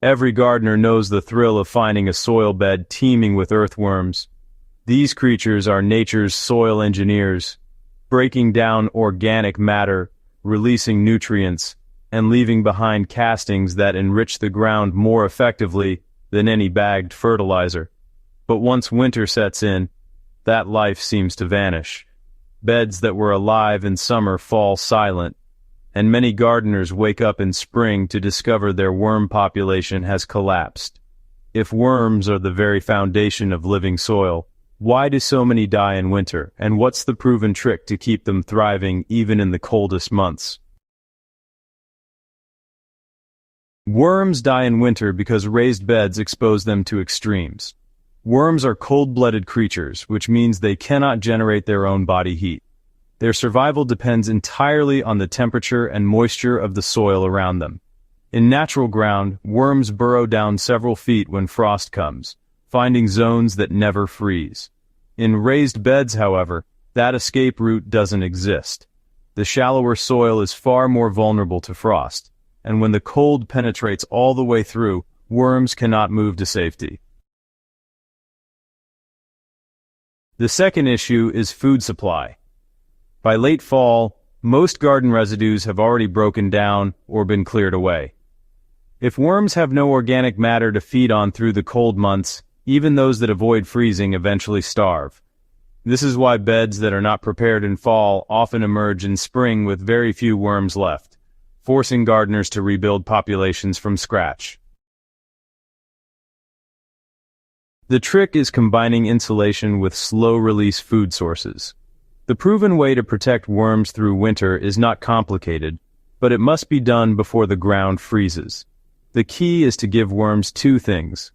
Every gardener knows the thrill of finding a soil bed teeming with earthworms. These creatures are nature's soil engineers, breaking down organic matter, releasing nutrients, and leaving behind castings that enrich the ground more effectively than any bagged fertilizer. But once winter sets in, that life seems to vanish. Beds that were alive in summer fall silent, and many gardeners wake up in spring to discover their worm population has collapsed. If worms are the very foundation of living soil, why do so many die in winter, and what's the proven trick to keep them thriving even in the coldest months? Worms die in winter because raised beds expose them to extremes. Worms are cold-blooded creatures, which means they cannot generate their own body heat. Their survival depends entirely on the temperature and moisture of the soil around them. In natural ground, worms burrow down several feet when frost comes, finding zones that never freeze. In raised beds, however, that escape route doesn't exist. The shallower soil is far more vulnerable to frost, and when the cold penetrates all the way through, worms cannot move to safety. The second issue is food supply. By late fall, most garden residues have already broken down or been cleared away. If worms have no organic matter to feed on through the cold months, even those that avoid freezing eventually starve. This is why beds that are not prepared in fall often emerge in spring with very few worms left, forcing gardeners to rebuild populations from scratch. The trick is combining insulation with slow-release food sources. The proven way to protect worms through winter is not complicated, but it must be done before the ground freezes. The key is to give worms two things: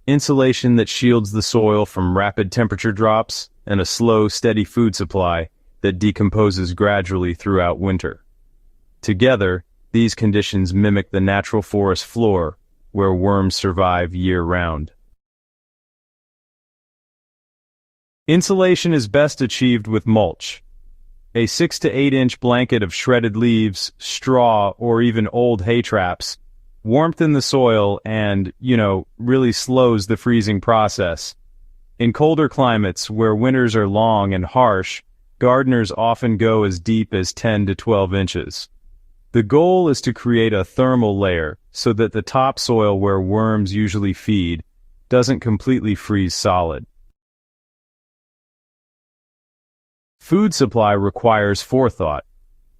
insulation that shields the soil from rapid temperature drops, and a slow, steady food supply that decomposes gradually throughout winter. Together, these conditions mimic the natural forest floor, where worms survive year-round. Insulation is best achieved with mulch. A 6 to 8 inch blanket of shredded leaves, straw, or even old hay traps. Warmth in the soil and, really slows the freezing process. In colder climates, where winters are long and harsh, gardeners often go as deep as 10 to 12 inches. The goal is to create a thermal layer so that the topsoil where worms usually feed doesn't completely freeze solid. Food supply requires forethought.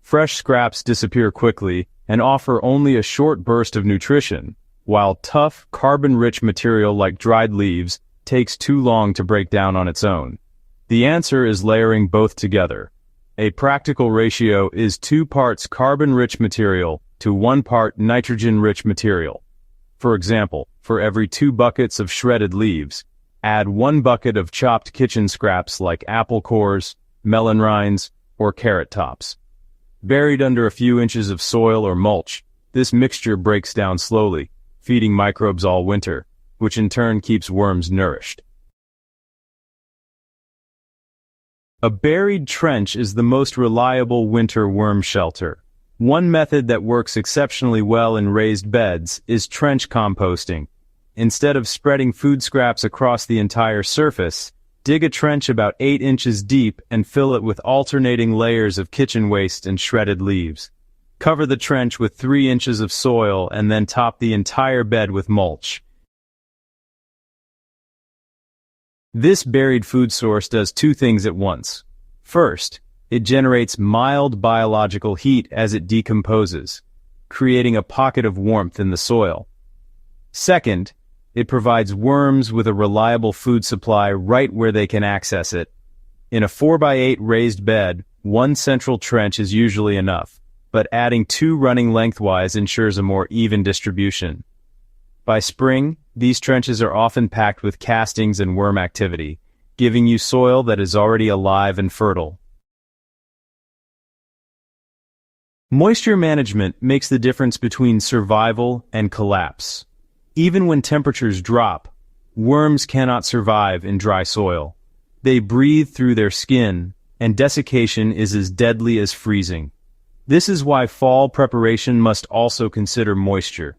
Fresh scraps disappear quickly and offer only a short burst of nutrition, while tough, carbon-rich material like dried leaves takes too long to break down on its own. The answer is layering both together. A practical ratio is 2 parts carbon-rich material to 1 part nitrogen-rich material. For example, for every 2 buckets of shredded leaves, add 1 bucket of chopped kitchen scraps like apple cores, melon rinds, or carrot tops. Buried under a few inches of soil or mulch, this mixture breaks down slowly, feeding microbes all winter, which in turn keeps worms nourished. A buried trench is the most reliable winter worm shelter. One method that works exceptionally well in raised beds is trench composting. Instead of spreading food scraps across the entire surface, dig a trench about 8 inches deep and fill it with alternating layers of kitchen waste and shredded leaves. Cover the trench with 3 inches of soil and then top the entire bed with mulch. This buried food source does 2 things at once. First, it generates mild biological heat as it decomposes, creating a pocket of warmth in the soil. Second, it provides worms with a reliable food supply right where they can access it. In a 4x8 raised bed, 1 central trench is usually enough, but adding 2 running lengthwise ensures a more even distribution. By spring, these trenches are often packed with castings and worm activity, giving you soil that is already alive and fertile. Moisture management makes the difference between survival and collapse. Even when temperatures drop, worms cannot survive in dry soil. They breathe through their skin, and desiccation is as deadly as freezing. This is why fall preparation must also consider moisture.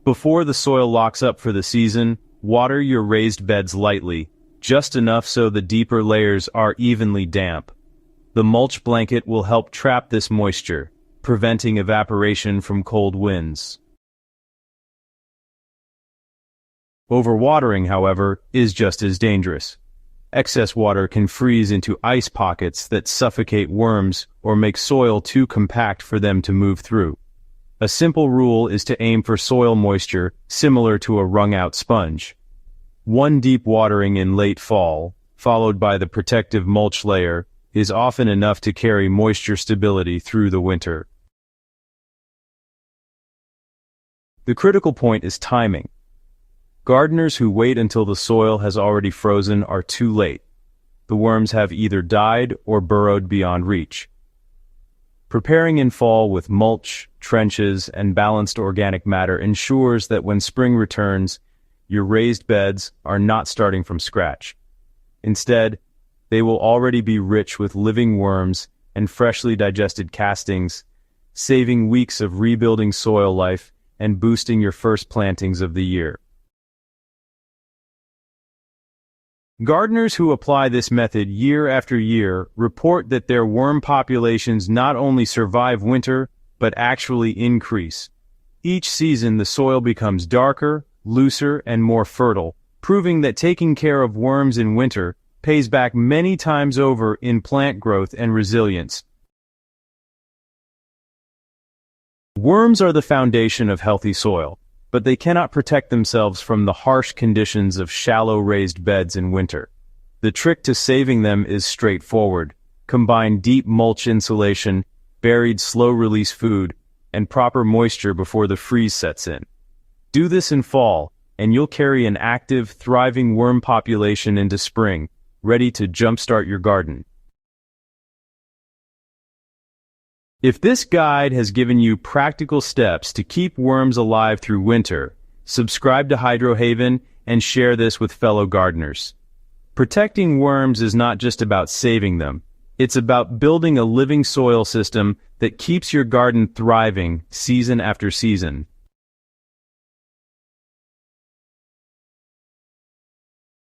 Before the soil locks up for the season, water your raised beds lightly, just enough so the deeper layers are evenly damp. The mulch blanket will help trap this moisture, preventing evaporation from cold winds. Overwatering, however, is just as dangerous. Excess water can freeze into ice pockets that suffocate worms or make soil too compact for them to move through. A simple rule is to aim for soil moisture similar to a wrung-out sponge. One deep watering in late fall, followed by the protective mulch layer, is often enough to carry moisture stability through the winter. The critical point is timing. Gardeners who wait until the soil has already frozen are too late. The worms have either died or burrowed beyond reach. Preparing in fall with mulch, trenches, and balanced organic matter ensures that when spring returns, your raised beds are not starting from scratch. Instead, they will already be rich with living worms and freshly digested castings, saving weeks of rebuilding soil life and boosting your first plantings of the year. Gardeners who apply this method year after year report that their worm populations not only survive winter, but actually increase. Each season the soil becomes darker, looser, and more fertile, proving that taking care of worms in winter pays back many times over in plant growth and resilience. Worms are the foundation of healthy soil, but they cannot protect themselves from the harsh conditions of shallow raised beds in winter. The trick to saving them is straightforward. Combine deep mulch insulation, buried slow-release food, and proper moisture before the freeze sets in. Do this in fall, and you'll carry an active, thriving worm population into spring, ready to jumpstart your garden. If this guide has given you practical steps to keep worms alive through winter, subscribe to HydroHaven and share this with fellow gardeners. Protecting worms is not just about saving them. It's about building a living soil system that keeps your garden thriving season after season.